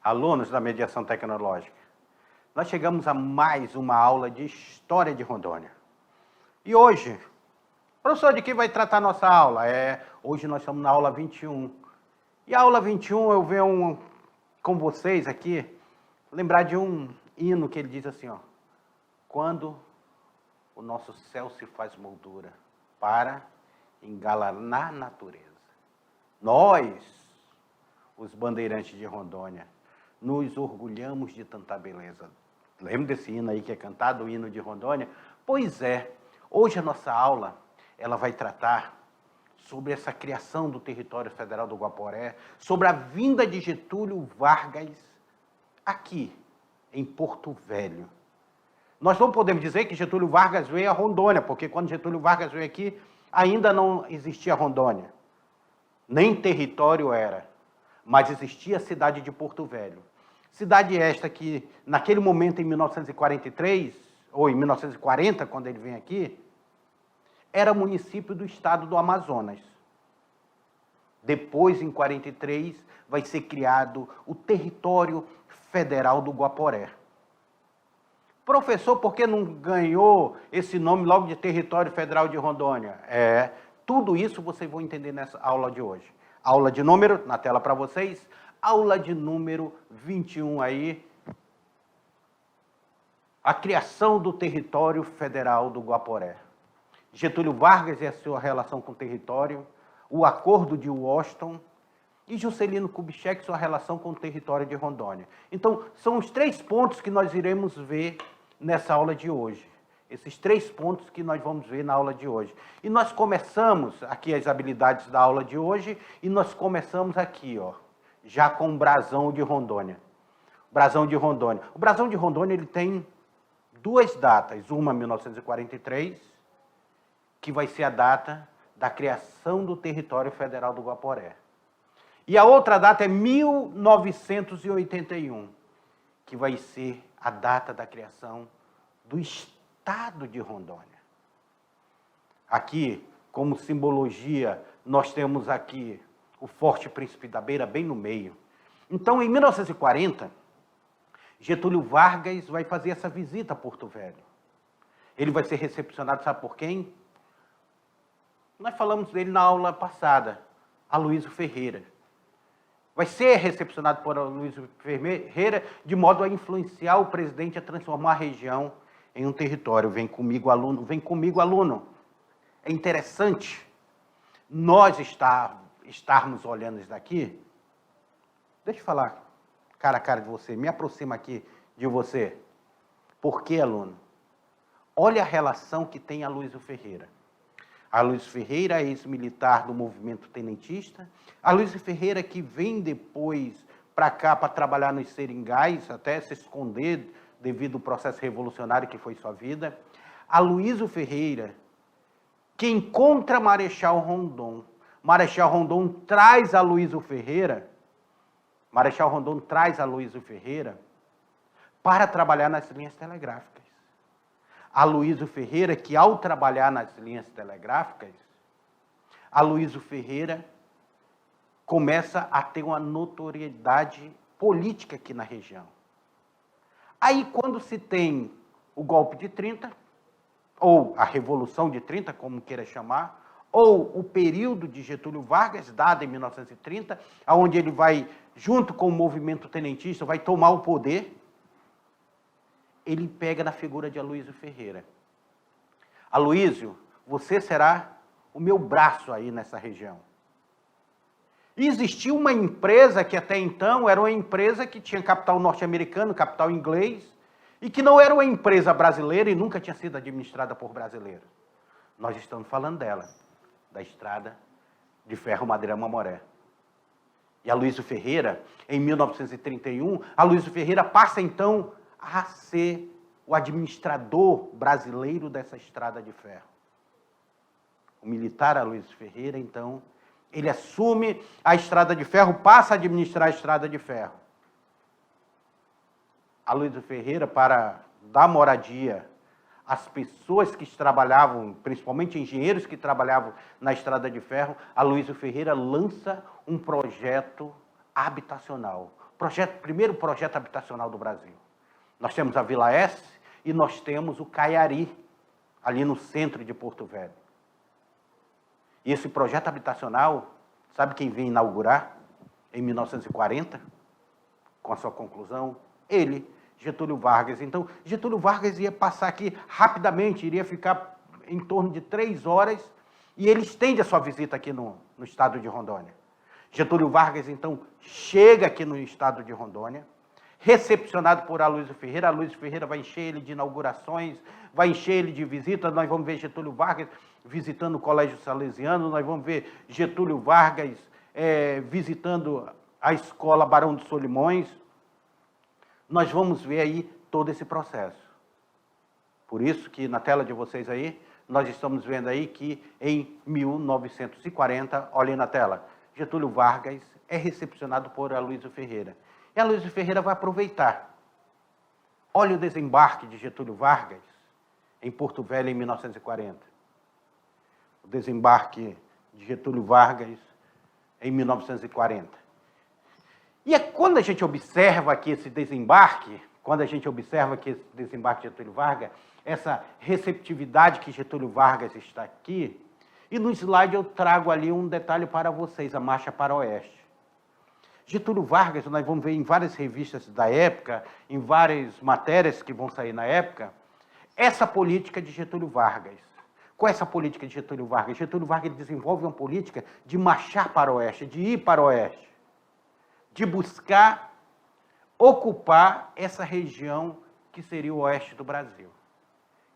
alunos da mediação tecnológica. Nós chegamos a mais uma aula de História de Rondônia. E hoje, professor, de que vai tratar a nossa aula? Hoje nós estamos na aula 21. E a aula 21 eu venho com vocês aqui lembrar de um hino que ele diz assim, ó: quando o nosso céu se faz moldura para engalanar a natureza. Nós, os bandeirantes de Rondônia, nos orgulhamos de tanta beleza. Lembra desse hino aí que é cantado, o hino de Rondônia? Pois é, hoje a nossa aula, ela vai tratar sobre essa criação do território federal do Guaporé, sobre a vinda de Getúlio Vargas aqui, em Porto Velho. Nós não podemos dizer que Getúlio Vargas veio a Rondônia, porque quando Getúlio Vargas veio aqui, ainda não existia Rondônia. Nem território era, mas existia a cidade de Porto Velho. Cidade esta que, naquele momento, em 1943, ou em 1940, quando ele vem aqui, era município do estado do Amazonas. Depois, em 43, vai ser criado o território federal do Guaporé. Professor, por que não ganhou esse nome logo de Território Federal de Rondônia? Tudo isso vocês vão entender nessa aula de hoje. Aula de número, na tela para vocês, aula de número 21 aí. A criação do Território Federal do Guaporé. Getúlio Vargas e a sua relação com o território, o Acordo de Washington e Juscelino Kubitschek, sua relação com o território de Rondônia. Então, são os 3 pontos que nós iremos ver nessa aula de hoje. Esses 3 pontos que nós vamos ver na aula de hoje. E nós começamos aqui as habilidades da aula de hoje, e nós começamos aqui, ó, já com o Brasão de Rondônia. Brasão de Rondônia. O Brasão de Rondônia ele tem 2 datas, uma 1943, que vai ser a data da criação do território federal do Guaporé. E a outra data é 1981, que vai ser a data da criação do estado de Rondônia. Aqui, como simbologia, nós temos aqui o Forte Príncipe da Beira bem no meio. Então, em 1940, Getúlio Vargas vai fazer essa visita a Porto Velho. Ele vai ser recepcionado, sabe por quem? Nós falamos dele na aula passada, Aloysio Ferreira. Vai ser recepcionado por Aloysio Ferreira de modo a influenciar o presidente a transformar a região em um território. Vem comigo, aluno. Vem comigo, aluno. É interessante nós estarmos olhando isso daqui. Deixa eu falar cara a cara de você. Me aproxima aqui de você. Por quê, aluno? Olha a relação que tem Aloysio Ferreira. Aloysio Ferreira é ex-militar do movimento tenentista. Aloysio Ferreira que vem depois para cá para trabalhar nos seringais, até se esconder devido ao processo revolucionário que foi sua vida. Aloysio Ferreira que encontra Marechal Rondon. Marechal Rondon traz Aloysio Ferreira. Marechal Rondon traz Aloysio Ferreira para trabalhar nas linhas telegráficas. Aloysio Ferreira, que ao trabalhar nas linhas telegráficas, Aloysio Ferreira começa a ter uma notoriedade política aqui na região. Aí, quando se tem o golpe de 30, ou a Revolução de 30, como queira chamar, ou o período de Getúlio Vargas, dado em 1930, onde ele vai, junto com o movimento tenentista, vai tomar o poder, ele pega na figura de Aloysio Ferreira. Aloysio, você será o meu braço aí nessa região. E existia uma empresa que até então era uma empresa que tinha capital norte-americano, capital inglês, e que não era uma empresa brasileira e nunca tinha sido administrada por brasileiros. Nós estamos falando dela, da Estrada de Ferro Madeira Mamoré. E Aloysio Ferreira, em 1931, Aloysio Ferreira passa então a ser o administrador brasileiro dessa estrada de ferro. O militar Aloysio Ferreira, então, ele assume a estrada de ferro, passa a administrar a estrada de ferro. Aloysio Ferreira, para dar moradia às pessoas que trabalhavam, principalmente engenheiros que trabalhavam na estrada de ferro, Aloysio Ferreira lança um projeto habitacional, primeiro projeto habitacional do Brasil. Nós temos a Vila S e nós temos o Caiari, ali no centro de Porto Velho. E esse projeto habitacional, sabe quem veio inaugurar em 1940, com a sua conclusão? Ele, Getúlio Vargas. Então, Getúlio Vargas ia passar aqui rapidamente, iria ficar em torno de 3 horas, e ele estende a sua visita aqui no estado de Rondônia. Getúlio Vargas, então, chega aqui no estado de Rondônia, recepcionado por Aloysio Ferreira. Aloysio Ferreira vai encher ele de inaugurações, vai encher ele de visitas. Nós vamos ver Getúlio Vargas visitando o Colégio Salesiano, nós vamos ver Getúlio Vargas visitando a Escola Barão de Solimões. Nós vamos ver aí todo esse processo. Por isso que na tela de vocês aí, nós estamos vendo aí que em 1940, olhem na tela, Getúlio Vargas é recepcionado por Aloysio Ferreira. E Aloysio Ferreira vai aproveitar. Olha o desembarque de Getúlio Vargas em Porto Velho em 1940. O desembarque de Getúlio Vargas em 1940. E é quando a gente observa aqui esse desembarque, de Getúlio Vargas, essa receptividade que Getúlio Vargas está aqui, e no slide eu trago ali um detalhe para vocês, a Marcha para o Oeste. Getúlio Vargas, nós vamos ver em várias revistas da época, em várias matérias que vão sair na época, essa política de Getúlio Vargas. Qual é essa política de Getúlio Vargas? Getúlio Vargas desenvolve uma política de marchar para o Oeste, de ir para o Oeste, de buscar ocupar essa região que seria o Oeste do Brasil.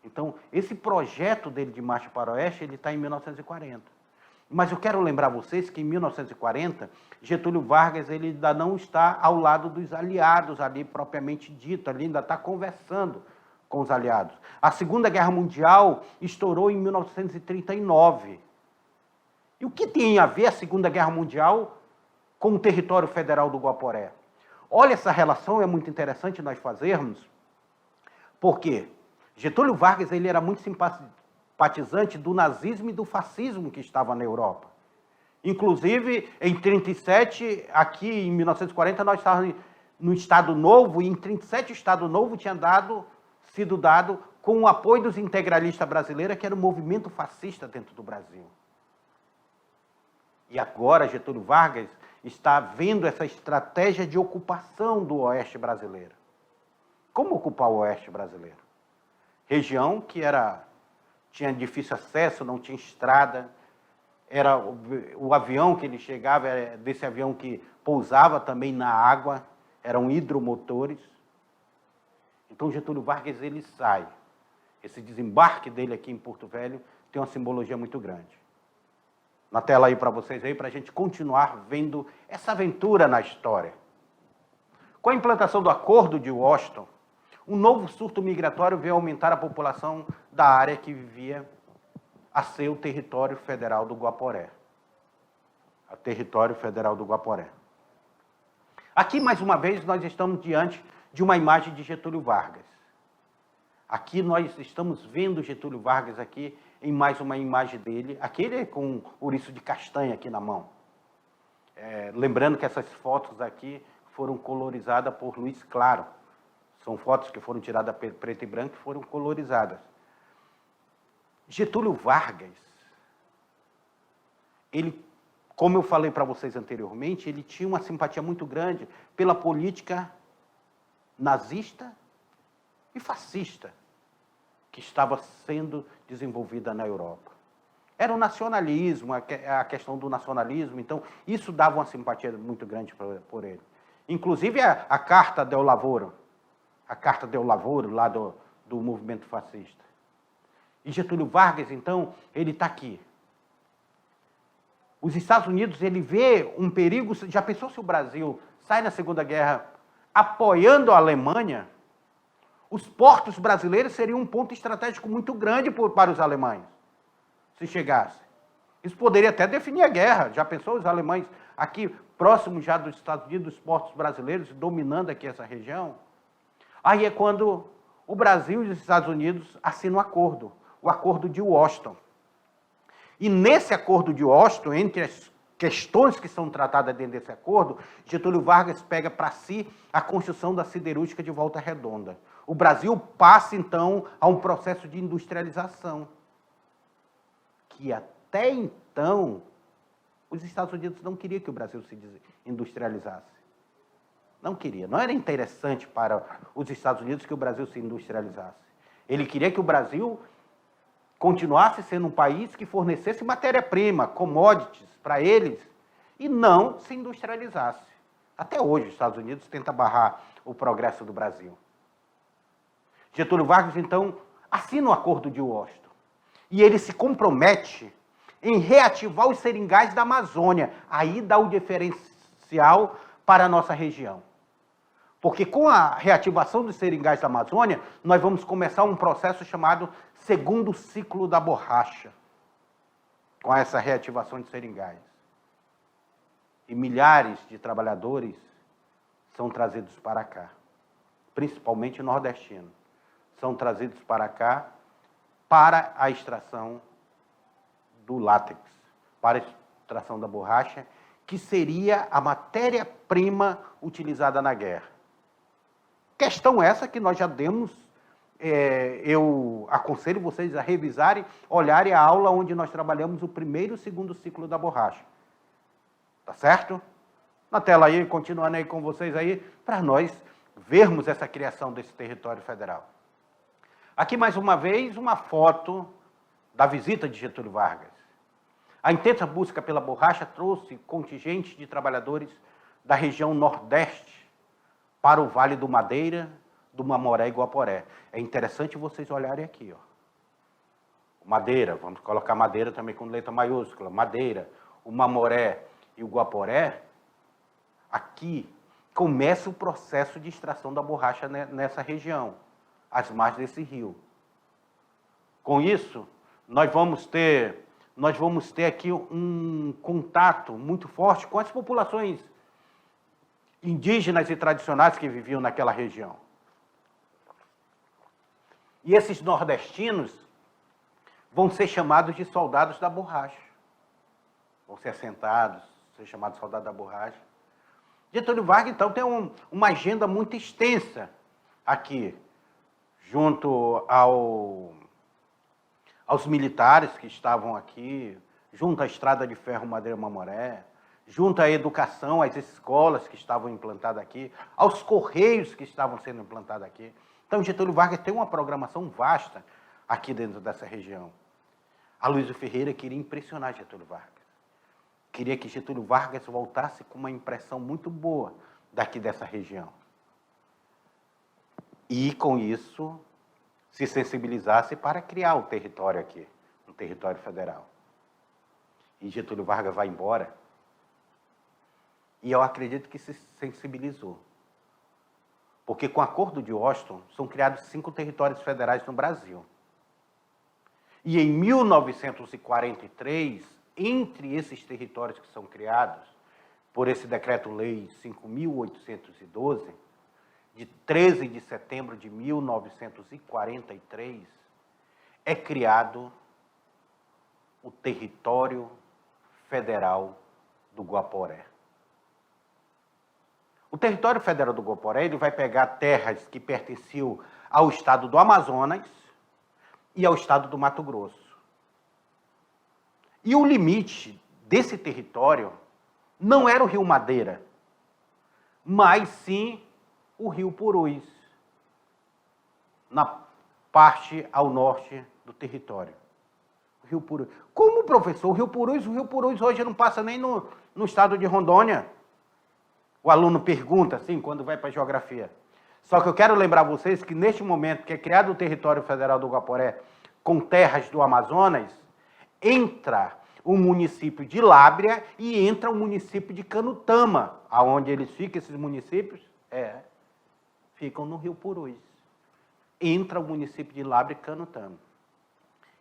Então, esse projeto dele de marcha para o Oeste, ele está em 1940. Mas eu quero lembrar vocês que em 1940, Getúlio Vargas ele ainda não está ao lado dos aliados ali, propriamente dito, ali ainda está conversando com os aliados. A Segunda Guerra Mundial estourou em 1939. E o que tem a ver a Segunda Guerra Mundial com o território federal do Guaporé? Olha, essa relação é muito interessante nós fazermos, porque Getúlio Vargas ele era muito simpatizante do nazismo e do fascismo que estava na Europa. Inclusive, em 1937, aqui em 1940, nós estávamos no Estado Novo, e em 1937 o Estado Novo tinha sido dado com o apoio dos integralistas brasileiros, que era o movimento fascista dentro do Brasil. E agora Getúlio Vargas está vendo essa estratégia de ocupação do Oeste brasileiro. Como ocupar o Oeste brasileiro? Região que tinha difícil acesso, não tinha estrada, era o avião que ele chegava, era desse avião que pousava também na água, eram hidromotores. Então Getúlio Vargas ele sai. Esse desembarque dele aqui em Porto Velho tem uma simbologia muito grande. Na tela aí para vocês aí, para a gente continuar vendo essa aventura na história. Com a implantação do Acordo de Washington, um novo surto migratório veio aumentar a população da área que vivia a ser o território federal do Guaporé. O território federal do Guaporé. Aqui, mais uma vez, nós estamos diante de uma imagem de Getúlio Vargas. Aqui nós estamos vendo Getúlio Vargas aqui em mais uma imagem dele. Aquele com ouriço de castanha aqui na mão. Lembrando que essas fotos aqui foram colorizadas por Luiz Claro. São fotos que foram tiradas preto e branco e foram colorizadas. Getúlio Vargas, ele, como eu falei para vocês anteriormente, ele tinha uma simpatia muito grande pela política nazista e fascista que estava sendo desenvolvida na Europa. Era o nacionalismo, a questão do nacionalismo, então isso dava uma simpatia muito grande por ele. Inclusive a Carta del Lavoro, lá do movimento fascista. E Getúlio Vargas, então, ele está aqui. Os Estados Unidos, ele vê um perigo. Já pensou se o Brasil sai na Segunda Guerra apoiando a Alemanha? Os portos brasileiros seriam um ponto estratégico muito grande para os alemães, se chegasse. Isso poderia até definir a guerra. Já pensou os alemães aqui, próximos já dos Estados Unidos, dos portos brasileiros, dominando aqui essa região? Aí é quando o Brasil e os Estados Unidos assinam um acordo, o Acordo de Washington. E nesse Acordo de Washington, entre as questões que são tratadas dentro desse acordo, Getúlio Vargas pega para si a construção da siderúrgica de Volta Redonda. O Brasil passa, então, a um processo de industrialização, que até então os Estados Unidos não queriam que o Brasil se industrializasse. Não queria. Não era interessante para os Estados Unidos que o Brasil se industrializasse. Ele queria que o Brasil continuasse sendo um país que fornecesse matéria-prima, commodities para eles, e não se industrializasse. Até hoje, os Estados Unidos tentam barrar o progresso do Brasil. Getúlio Vargas, então, assina o Acordo de Washington. E ele se compromete em reativar os seringais da Amazônia. Aí dá o diferencial para a nossa região. Porque com a reativação dos seringais da Amazônia, nós vamos começar um processo chamado segundo ciclo da borracha, com essa reativação de seringais. E milhares de trabalhadores são trazidos para cá, principalmente nordestinos. São trazidos para cá para a extração do látex, para a extração da borracha, que seria a matéria-prima utilizada na guerra. Questão essa que nós já demos, eu aconselho vocês a revisarem, olharem a aula onde nós trabalhamos o primeiro e o segundo ciclo da borracha. Tá certo? Na tela aí, continuando aí com vocês aí, para nós vermos essa criação desse território federal. Aqui, mais uma vez, uma foto da visita de Getúlio Vargas. A intensa busca pela borracha trouxe contingentes de trabalhadores da região Nordeste para o Vale do Madeira, do Mamoré e Guaporé. É interessante vocês olharem aqui, ó. Madeira, vamos colocar Madeira também com letra maiúscula. Madeira, o Mamoré e o Guaporé. Aqui começa o processo de extração da borracha nessa região, às margens desse rio. Com isso, nós vamos ter aqui um contato muito forte com as populações indígenas e tradicionais que viviam naquela região. E esses nordestinos vão ser chamados de soldados da borracha. Vão ser assentados, ser chamados de soldados da borracha. Getúlio Vargas, então, tem uma agenda muito extensa aqui, junto aos militares que estavam aqui, junto à Estrada de Ferro Madeira Mamoré, junto à educação, às escolas que estavam implantadas aqui, aos correios que estavam sendo implantados aqui. Então, Getúlio Vargas tem uma programação vasta aqui dentro dessa região. Aloysio Ferreira queria impressionar Getúlio Vargas. Queria que Getúlio Vargas voltasse com uma impressão muito boa daqui dessa região. E, com isso, se sensibilizasse para criar o território aqui, um território federal. E Getúlio Vargas vai embora. E eu acredito que se sensibilizou. Porque com o Acordo de Washington, são criados 5 territórios federais no Brasil. E em 1943, entre esses territórios que são criados, por esse Decreto-Lei 5.812, de 13 de setembro de 1943, é criado o Território Federal do Guaporé. O Território Federal do Guaporé ele vai pegar terras que pertenciam ao estado do Amazonas e ao estado do Mato Grosso. E o limite desse território não era o Rio Madeira, mas sim o Rio Purus, na parte ao norte do território. O Rio Purus. Como, professor? O Rio Purus hoje não passa nem no estado de Rondônia. O aluno pergunta, assim, quando vai para a geografia. Só que eu quero lembrar vocês que, neste momento que é criado o Território Federal do Guaporé com terras do Amazonas, entra o município de Lábrea e entra o município de Canutama. Aonde eles ficam, esses municípios? Ficam no Rio Purus. Entra o município de Lábrea e Canutama.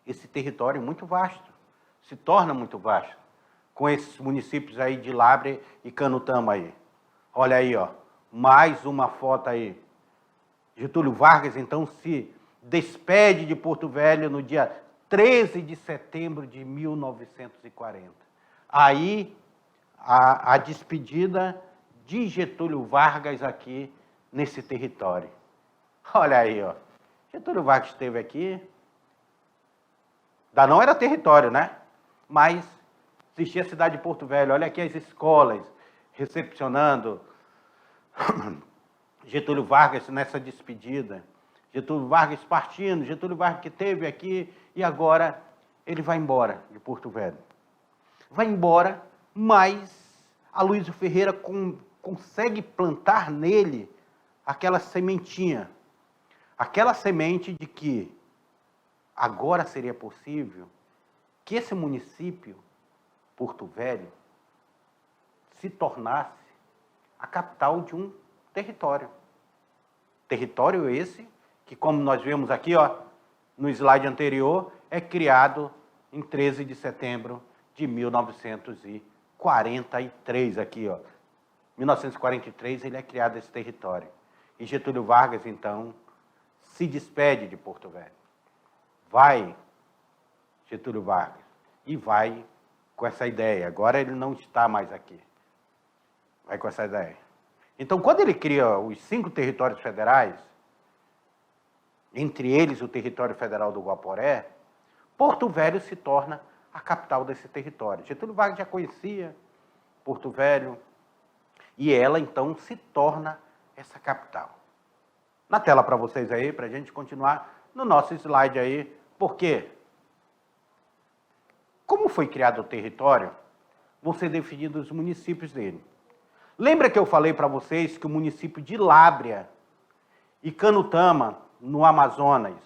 Esse território é muito vasto, se torna muito vasto, com esses municípios aí de Lábrea e Canutama aí. Olha aí, ó, mais uma foto aí. Getúlio Vargas, então, se despede de Porto Velho no dia 13 de setembro de 1940. Aí a despedida de Getúlio Vargas aqui nesse território. Olha aí, ó. Getúlio Vargas esteve aqui. Não era território, né? Mas existia a cidade de Porto Velho. Olha aqui as escolas recepcionando Getúlio Vargas nessa despedida. Getúlio Vargas partindo, Getúlio Vargas que esteve aqui e agora ele vai embora de Porto Velho. Vai embora, mas Aloysio Ferreira consegue plantar nele aquela sementinha, aquela semente de que agora seria possível que esse município, Porto Velho, se tornasse a capital de um território. Território esse que, como nós vemos aqui, ó, no slide anterior, é criado em 13 de setembro de 1943, aqui, ó. 1943 ele é criado esse território. E Getúlio Vargas, então, se despede de Porto Velho. Vai, Getúlio Vargas, e vai com essa ideia. Agora ele não está mais aqui. Vai com essa ideia. Então, quando ele cria os 5 territórios federais, entre eles o território federal do Guaporé, Porto Velho se torna a capital desse território. Getúlio Vargas já conhecia Porto Velho e ela, então, se torna essa capital. Na tela para vocês aí, para a gente continuar no nosso slide aí. Por quê? Como foi criado o território, vão ser definidos os municípios dele. Lembra que eu falei para vocês que o município de Lábrea e Canutama, no Amazonas,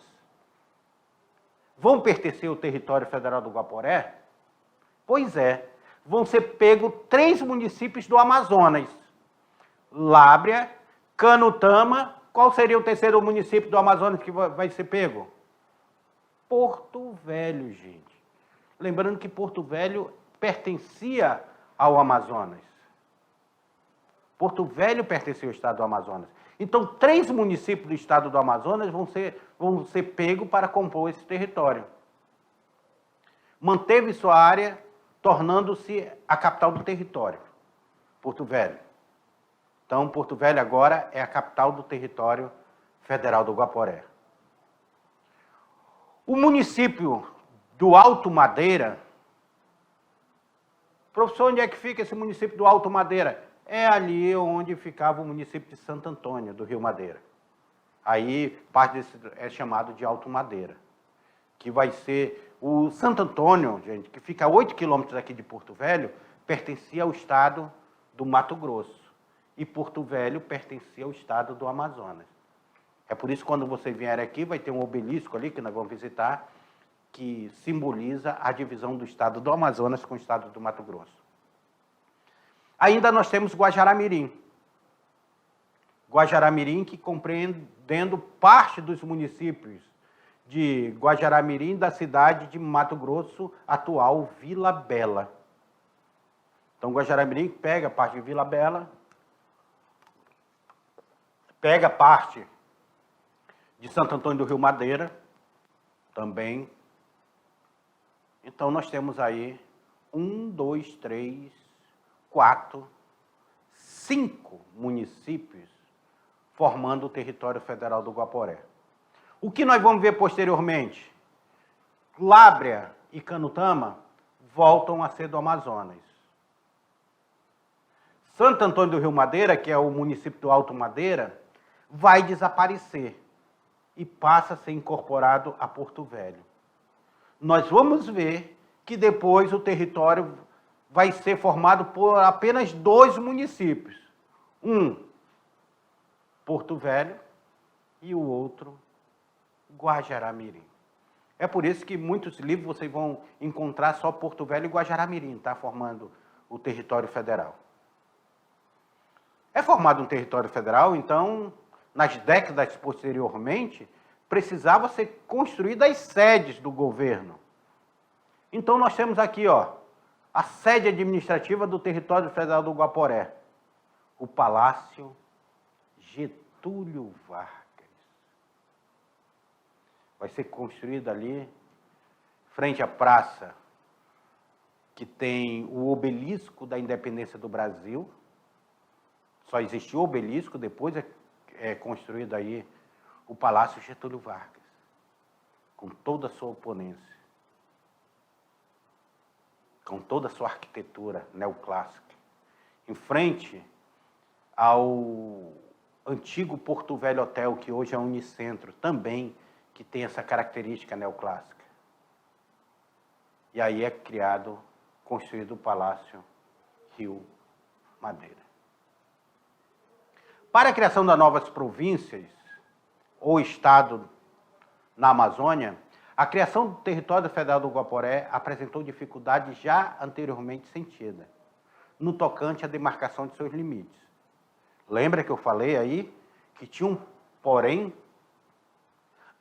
vão pertencer ao território federal do Guaporé? Pois é, vão ser pegos 3 municípios do Amazonas. Lábrea, Canutama, qual seria o terceiro município do Amazonas que vai ser pego? Porto Velho, gente. Lembrando que Porto Velho pertencia ao Amazonas. Porto Velho pertencia ao estado do Amazonas. Então, 3 municípios do estado do Amazonas vão ser pegos para compor esse território. Manteve sua área, tornando-se a capital do território, Porto Velho. Então, Porto Velho agora é a capital do território federal do Guaporé. O município do Alto Madeira, professor, onde é que fica esse município do Alto Madeira? É ali onde ficava o município de Santo Antônio, do Rio Madeira. Aí, parte desse é chamado de Alto Madeira, que vai ser o Santo Antônio, gente, que fica a 8 quilômetros aqui de Porto Velho, pertencia ao estado do Mato Grosso. E Porto Velho pertencia ao estado do Amazonas. É por isso que quando você vier aqui, vai ter um obelisco ali, que nós vamos visitar, que simboliza a divisão do estado do Amazonas com o estado do Mato Grosso. Ainda nós temos Guajará-Mirim. Guajará-Mirim, que compreendendo parte dos municípios de Guajará-Mirim, da cidade de Mato Grosso, atual Vila Bela. Então, Guajará-Mirim pega parte de Vila Bela, pega parte de Santo Antônio do Rio Madeira, também. Então, nós temos aí 1, 2, 3, 4, 5 municípios formando o território federal do Guaporé. O que nós vamos ver posteriormente? Lábrea e Canutama voltam a ser do Amazonas. Santo Antônio do Rio Madeira, que é o município do Alto Madeira, vai desaparecer e passa a ser incorporado a Porto Velho. Nós vamos ver que depois o território vai ser formado por apenas 2 municípios. Um, Porto Velho, e o outro, Guajará-Mirim. É por isso que muitos livros vocês vão encontrar só Porto Velho e Guajará-Mirim, tá? Formando o território federal. É formado um território federal, então, nas décadas posteriormente, precisava ser construídas as sedes do governo. Então, nós temos aqui, ó, a sede administrativa do território federal do Guaporé, o Palácio Getúlio Vargas. Vai ser construído ali, frente à praça que tem o obelisco da independência do Brasil. Só existiu o obelisco, depois é construído aí o Palácio Getúlio Vargas, com toda a sua oponência, com toda a sua arquitetura neoclássica, em frente ao antigo Porto Velho Hotel, que hoje é Unicentro, também, que tem essa característica neoclássica. E aí é construído o Palácio Rio Madeira. Para a criação das novas províncias, ou Estado na Amazônia, a criação do território federal do Guaporé apresentou dificuldades já anteriormente sentidas, no tocante à demarcação de seus limites. Lembra que eu falei aí que tinha um porém?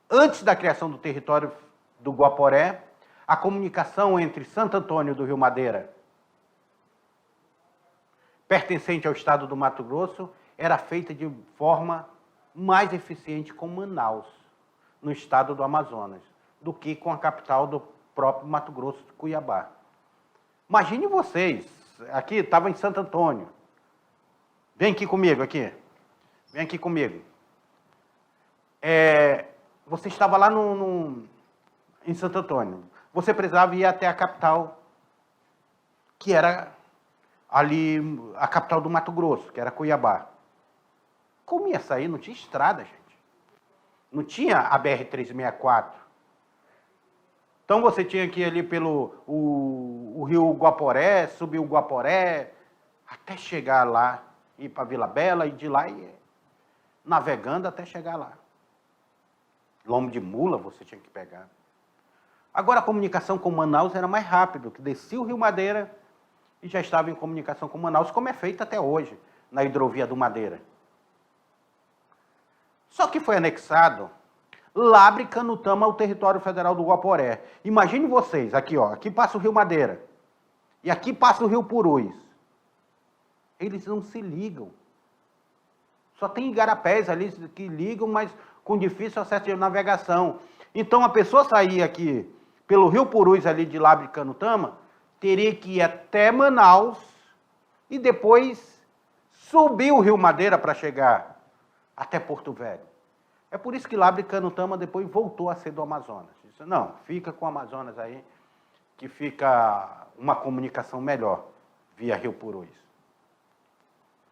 Antes da criação do território do Guaporé, a comunicação entre Santo Antônio do Rio Madeira, pertencente ao estado do Mato Grosso, era feita de forma mais eficiente com Manaus, no estado do Amazonas, do que com a capital do próprio Mato Grosso, Cuiabá. Imagine vocês, aqui estava em Santo Antônio. Vem aqui comigo, aqui. Vem aqui comigo. Você estava lá em Santo Antônio. Você precisava ir até a capital, que era ali a capital do Mato Grosso, que era Cuiabá. Como ia sair? Não tinha estrada, gente. Não tinha a BR-364. Então você tinha que ir ali pelo o rio Guaporé, subir o Guaporé, até chegar lá, ir para Vila Bela, e de lá ir navegando até chegar lá. Lombo de mula você tinha que pegar. Agora a comunicação com Manaus era mais rápido, que descia o Rio Madeira e já estava em comunicação com Manaus, como é feito até hoje, na hidrovia do Madeira. Só que foi anexado Labre e Canutama ao território federal do Guaporé. Imagine vocês, aqui, ó, aqui passa o Rio Madeira e aqui passa o Rio Purus. Eles não se ligam. Só tem igarapés ali que ligam, mas com difícil acesso de navegação. Então, a pessoa sair aqui pelo Rio Purus, ali de Labre e Canutama, teria que ir até Manaus e depois subir o Rio Madeira para chegar até Porto Velho. É por isso que Labre e Canutama depois voltou a ser do Amazonas. Disse, não, fica com o Amazonas aí, que fica uma comunicação melhor via Rio Purus.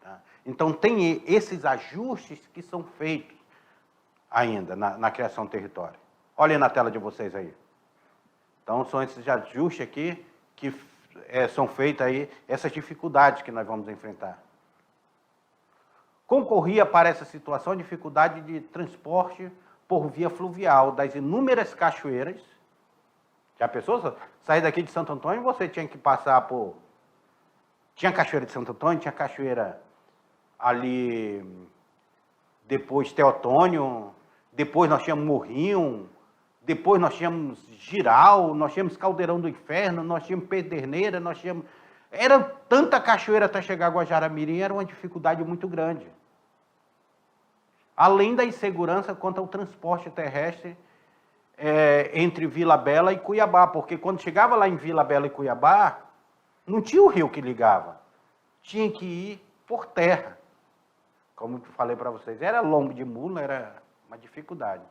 Tá? Então, tem esses ajustes que são feitos ainda na criação do território. Olhem na tela de vocês aí. Então, são esses ajustes aqui que são feitos aí, essas dificuldades que nós vamos enfrentar. Concorria para essa situação a dificuldade de transporte por via fluvial das inúmeras cachoeiras. Já pensou? Sair daqui de Santo Antônio, você tinha que passar por... Tinha cachoeira de Santo Antônio, tinha cachoeira ali, depois Teotônio, depois nós tínhamos Morrinho, depois nós tínhamos Giral, nós tínhamos Caldeirão do Inferno, nós tínhamos Pederneira, nós tínhamos... Era tanta cachoeira até chegar a Guajará-Mirim, era uma dificuldade muito grande. Além da insegurança quanto ao transporte terrestre entre Vila Bela e Cuiabá, porque quando chegava lá em Vila Bela e Cuiabá, não tinha o rio que ligava, tinha que ir por terra. Como eu falei para vocês, era lombo de mula, era uma dificuldade.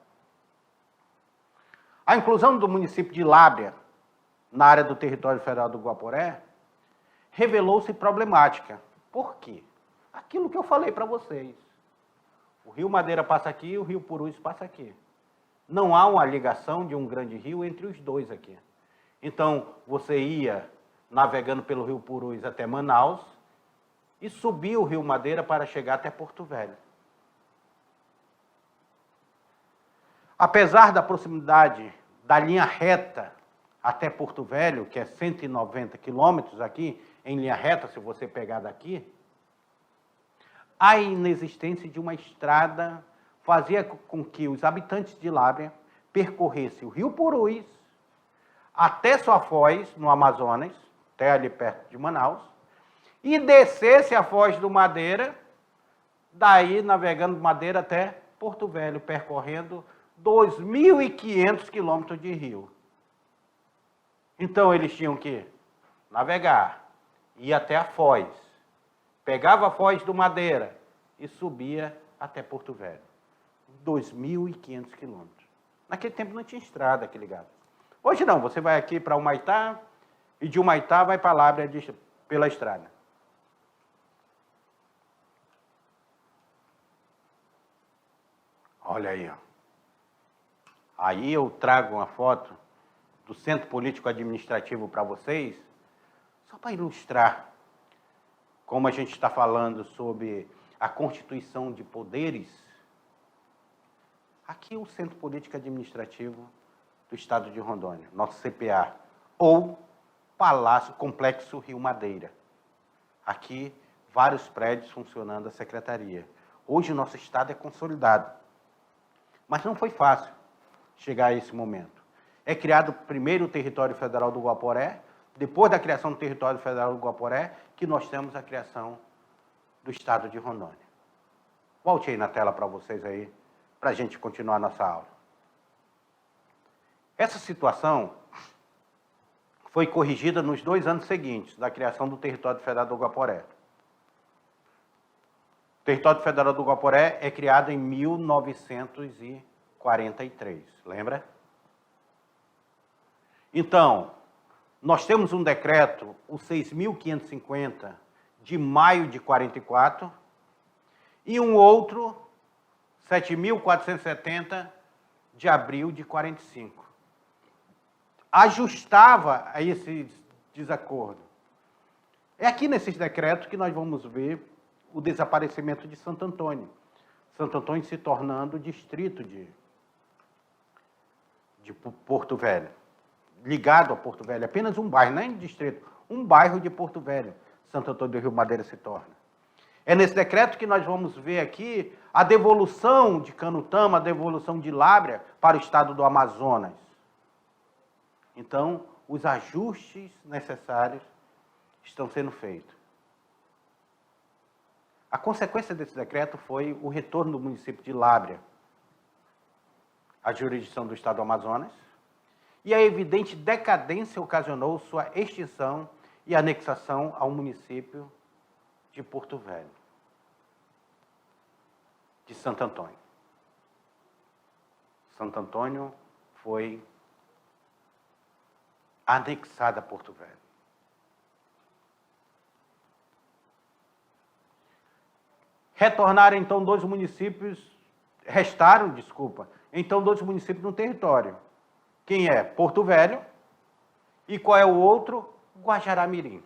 A inclusão do município de Lábrea na área do território federal do Guaporé revelou-se problemática. Por quê? Aquilo que eu falei para vocês. O Rio Madeira passa aqui e o Rio Purus passa aqui. Não há uma ligação de um grande rio entre os dois aqui. Então, você ia navegando pelo Rio Purus até Manaus e subia o Rio Madeira para chegar até Porto Velho. Apesar da proximidade da linha reta até Porto Velho, que é 190 quilômetros aqui, em linha reta, se você pegar daqui, a inexistência de uma estrada fazia com que os habitantes de Lábrea percorressem o Rio Purus até sua foz, no Amazonas, até ali perto de Manaus, e descesse a foz do Madeira, daí navegando Madeira até Porto Velho, percorrendo 2.500 quilômetros de rio. Então, eles tinham que navegar, ia até a Foz, pegava a Foz do Madeira e subia até Porto Velho. 2.500 quilômetros. Naquele tempo não tinha estrada aqui ligado. Hoje não, você vai aqui para Humaitá e de Humaitá vai para Lábrea pela estrada. Olha aí, ó. Aí eu trago uma foto do Centro Político Administrativo para vocês, só para ilustrar como a gente está falando sobre a constituição de poderes. Aqui é o Centro Político Administrativo do Estado de Rondônia, nosso CPA, ou Palácio Complexo Rio Madeira. Aqui, vários prédios funcionando a secretaria. Hoje o nosso Estado é consolidado, mas não foi fácil chegar a esse momento. É criado primeiro o Território Federal do Guaporé, depois da criação do Território Federal do Guaporé, que nós temos a criação do Estado de Rondônia. Volte aí na tela para vocês aí, para a gente continuar nossa aula. Essa situação foi corrigida nos 2 anos seguintes da criação do Território Federal do Guaporé. O Território Federal do Guaporé é criado em 1943, lembra? Então, nós temos um decreto, o 6.550, de maio de 44, e um outro, 7.470, de abril de 45. Ajustava a esse desacordo. É aqui nesses decretos que nós vamos ver o desaparecimento de Santo Antônio. Santo Antônio se tornando distrito de Porto Velho. Ligado a Porto Velho, apenas um bairro, nem distrito, um bairro de Porto Velho, Santo Antônio do Rio Madeira se torna. É nesse decreto que nós vamos ver aqui a devolução de Canutama, a devolução de Lábrea para o estado do Amazonas. Então, os ajustes necessários estão sendo feitos. A consequência desse decreto foi o retorno do município de Lábrea à jurisdição do estado do Amazonas, e a evidente decadência ocasionou sua extinção e anexação ao município de Porto Velho, de Santo Antônio. Santo Antônio foi anexado a Porto Velho. Restaram, então, dois municípios no território. Quem é? Porto Velho. E qual é o outro? Guajará-Mirim.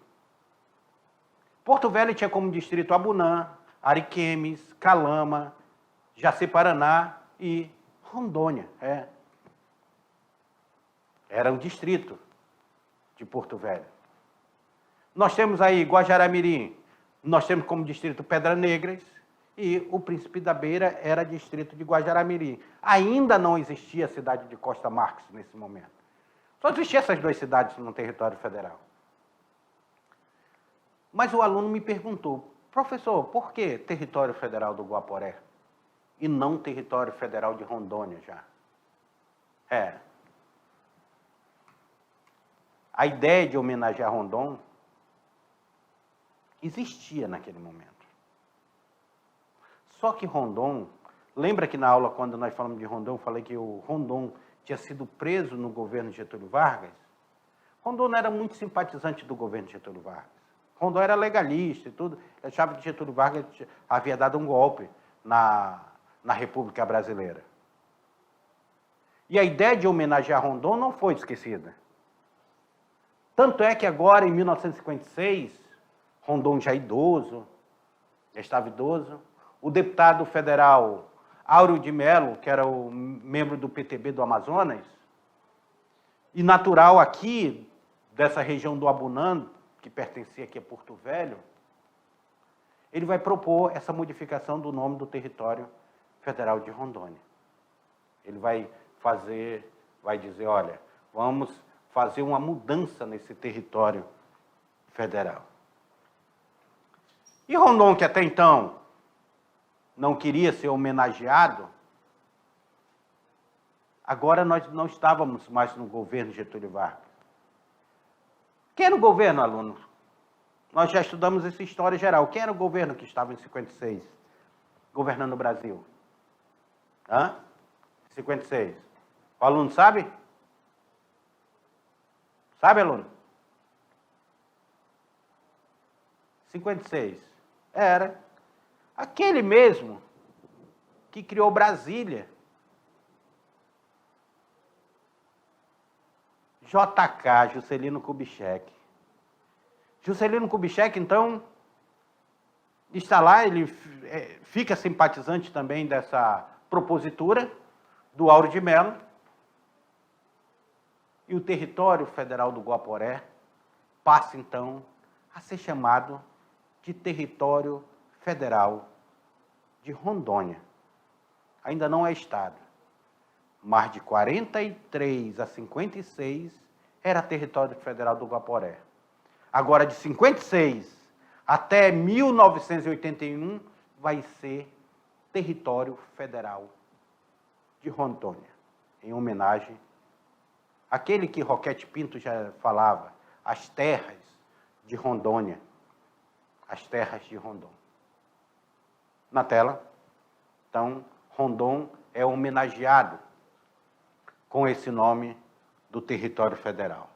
Porto Velho tinha como distrito Abunã, Ariquemes, Calama, Jaci-Paraná e Rondônia. Era o distrito de Porto Velho. Nós temos aí Guajará-Mirim, nós temos como distrito Pedras Negras, e o Príncipe da Beira era distrito de Guajará-Mirim. Ainda não existia a cidade de Costa Marques nesse momento. Só existiam essas 2 cidades no território federal. Mas o aluno me perguntou, professor, por que território federal do Guaporé e não território federal de Rondônia já? A ideia de homenagear Rondon existia naquele momento. Só que Rondon, lembra que na aula, quando nós falamos de Rondon, eu falei que o Rondon tinha sido preso no governo de Getúlio Vargas? Rondon não era muito simpatizante do governo de Getúlio Vargas. Rondon era legalista e tudo, achava que Getúlio Vargas havia dado um golpe na República Brasileira. E a ideia de homenagear Rondon não foi esquecida. Tanto é que agora, em 1956, Rondon já idoso, já estava idoso, o deputado federal Áureo de Mello, que era o membro do PTB do Amazonas, e natural aqui, dessa região do Abunã, que pertencia aqui a Porto Velho, ele vai propor essa modificação do nome do território federal de Rondônia. Ele vai dizer, olha, vamos fazer uma mudança nesse território federal. E Rondon, que até então não queria ser homenageado, agora nós não estávamos mais no governo Getúlio Vargas. Quem era o governo, aluno? Nós já estudamos essa história geral. Quem era o governo que estava em 56, governando o Brasil? 56. O aluno sabe? Sabe, aluno? 56. Era aquele mesmo que criou Brasília. JK, Juscelino Kubitschek. Juscelino Kubitschek, então, está lá, ele fica simpatizante também dessa propositura do Auro de Mello, e o território federal do Guaporé passa, então, a ser chamado de território federal de Rondônia. Ainda não é Estado, mas de 43 a 56 era território federal do Guaporé. Agora, de 56 até 1981, vai ser território federal de Rondônia, em homenagem àquele que Roquete Pinto já falava, as terras de Rondônia. As terras de Rondon. Na tela, então, Rondon é homenageado com esse nome do território federal.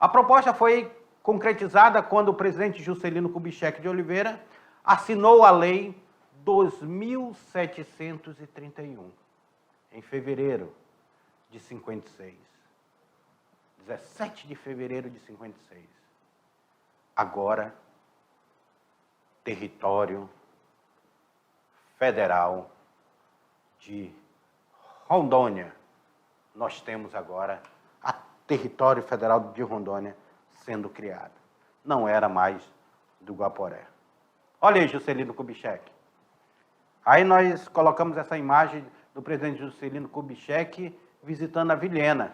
A proposta foi concretizada quando o presidente Juscelino Kubitschek de Oliveira assinou a Lei 2.731, em fevereiro de 56. 17 de fevereiro de 56. Agora, território federal de Rondônia. Nós temos agora a território federal de Rondônia sendo criado. Não era mais do Guaporé. Olha aí, Juscelino Kubitschek. Aí nós colocamos essa imagem do presidente Juscelino Kubitschek visitando a Vilhena.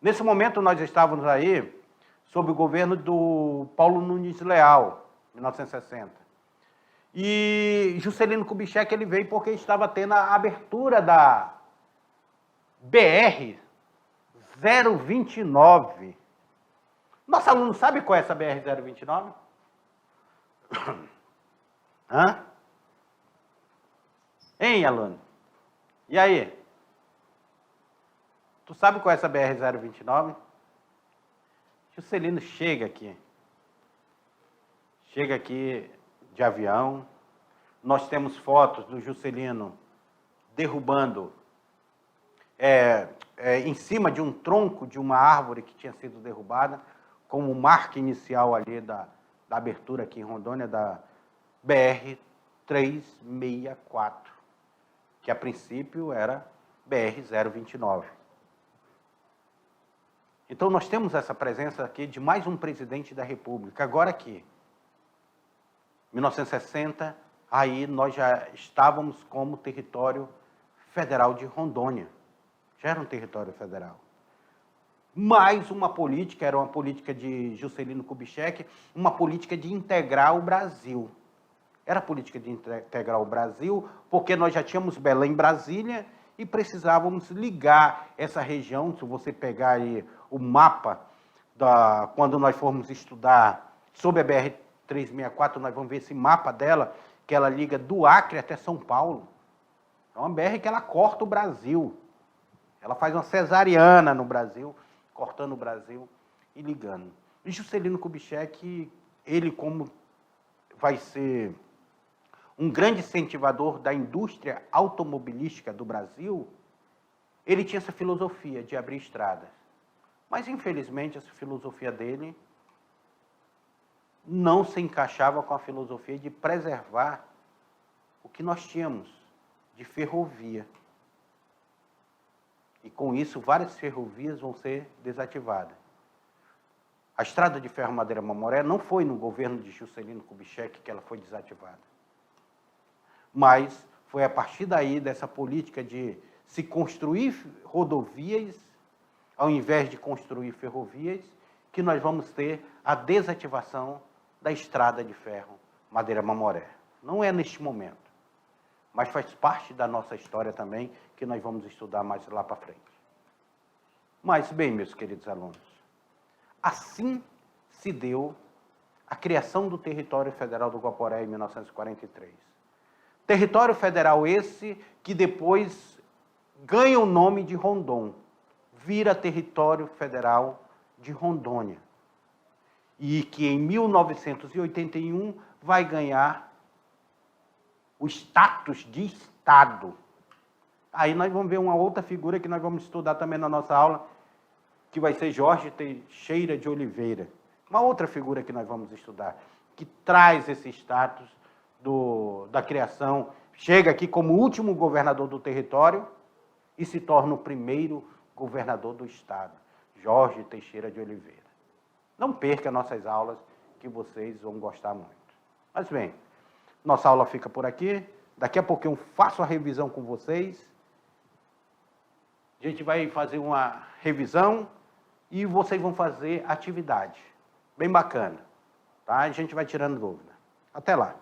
Nesse momento nós estávamos aí sob o governo do Paulo Nunes Leal, 1960. E Juscelino Kubitschek ele veio porque estava tendo a abertura da BR 029. Nosso aluno sabe qual é essa BR 029? Hein, aluno? E aí? Tu sabe qual é essa BR 029? Juscelino chega aqui de avião. Nós temos fotos do Juscelino derrubando em cima de um tronco de uma árvore que tinha sido derrubada, como marca inicial ali da abertura aqui em Rondônia da BR-364, que a princípio era BR-029. Então nós temos essa presença aqui de mais um presidente da República. Agora aqui, 1960, aí nós já estávamos como território federal de Rondônia. Já era um território federal. Mais uma política, era uma política de Juscelino Kubitschek, uma política de integrar o Brasil. Era a política de integrar o Brasil, porque nós já tínhamos Belém, Brasília, e precisávamos ligar essa região. Se você pegar aí o mapa, quando nós formos estudar sobre a BR-364, nós vamos ver esse mapa dela, que ela liga do Acre até São Paulo. É uma BR que ela corta o Brasil. Ela faz uma cesariana no Brasil, cortando o Brasil e ligando. E Juscelino Kubitschek, ele como vai ser um grande incentivador da indústria automobilística do Brasil, ele tinha essa filosofia de abrir estradas. Mas, infelizmente, essa filosofia dele não se encaixava com a filosofia de preservar o que nós tínhamos de ferrovia. E, com isso, várias ferrovias vão ser desativadas. A estrada de ferro Madeira-Mamoré não foi no governo de Juscelino Kubitschek que ela foi desativada. Mas foi a partir daí, dessa política de se construir rodovias, ao invés de construir ferrovias, que nós vamos ter a desativação da estrada de ferro Madeira-Mamoré. Não é neste momento, mas faz parte da nossa história também, que nós vamos estudar mais lá para frente. Mas, bem, meus queridos alunos, Assim se deu a criação do Território Federal do Guaporé em 1943. Território Federal esse que depois ganha o nome de Rondon, vira Território Federal de Rondônia. E que em 1981 vai ganhar o status de Estado. Aí nós vamos ver uma outra figura que nós vamos estudar também na nossa aula, que vai ser Jorge Teixeira de Oliveira. Uma outra figura que nós vamos estudar, que traz esse status da criação, chega aqui como último governador do território e se torna o primeiro governador do Estado, Jorge Teixeira de Oliveira. Não perca nossas aulas, que vocês vão gostar muito. Mas bem, nossa aula fica por aqui. Daqui a pouco eu faço a revisão com vocês. A gente vai fazer uma revisão e vocês vão fazer atividade. Bem bacana. Tá? A gente vai tirando dúvida. Até lá.